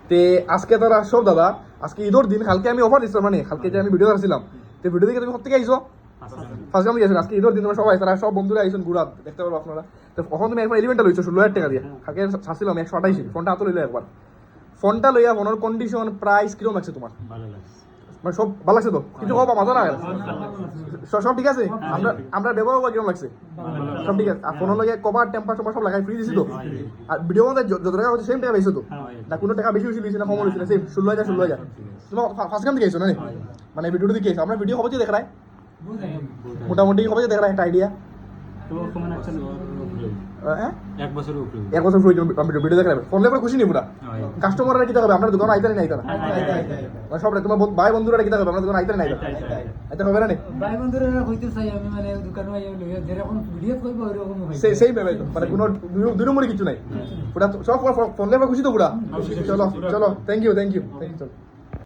তে আজকে তারা সব দাদা আজকে ঈদের দিন কালকে আমি অফার দিচ্ছিলাম মানে কালকে যে আমি ভিডিও আসছিলাম তো ভিডিও দেখে তুমি কোথেকে আইছো ফার্স্ট টাইম গেছেন আজকে ঈদের দিন তোমরা সবাই তারা সব বন্ধুরা আইছেন ঘুরা দেখতে পারবো আপনারা তো এখন তুমি এখন এলিভেনটা লইছো 16,000 টাকা দিয়ে কালকে ছাড়ছিলাম 128 ফোনটা হাতে লইলে একবার ফোনটা লইয়া ফোনের কন্ডিশন প্রাইস কিরকম লাগছে তোমার ভালো লাগছে মানে সব ভালো লাগছে তো কিছু কবা মাথা না সব ঠিক আছে আমরা আমরা ব্যবহার কিরকম লাগছে সব ঠিক আছে আর ফোনের লগে কভার টেম্পার সব লাগাই ফ্রি দিছি তো আর ভিডিও মধ্যে যত টাকা হচ্ছে সেম টাকা পাইছো তো না কোনো টাকা বেশি বেশি দিয়েছি না কম হয়েছে না সেম 16,000 তোমার ফার্স্ট টাইম দেখেছো না মানে ভিডিওটা দেখে আমরা ভিডিও হবে যে দেখ রায় মোটামুটি হবে যে দেখ রায় একটা আইডিয়া তো কমান আছে হ্যাঁ এক বছরের উপরে এক বছর ভিডিও দেখে রাখবে ফোন লেগে খুশি নি পুরা কাস্টমাররা কি হবে আমরা দোকান আইতে না মানে সব তোমার ভাই বন্ধুরা কি হবে আমরা দোকান আইতে না আইতে হবে না ভাই বন্ধুরা হইতে চাই আমি মানে দোকানে আইয়া লইয়া যেরকম ভিডিও করব ওরকম হয় সেই ভেবে তো মানে কোনো দুই নম্বরে কিছু নাই পুরা সব ফোন লেগে খুশি তো পুরা চলো চলো থ্যাংক ইউ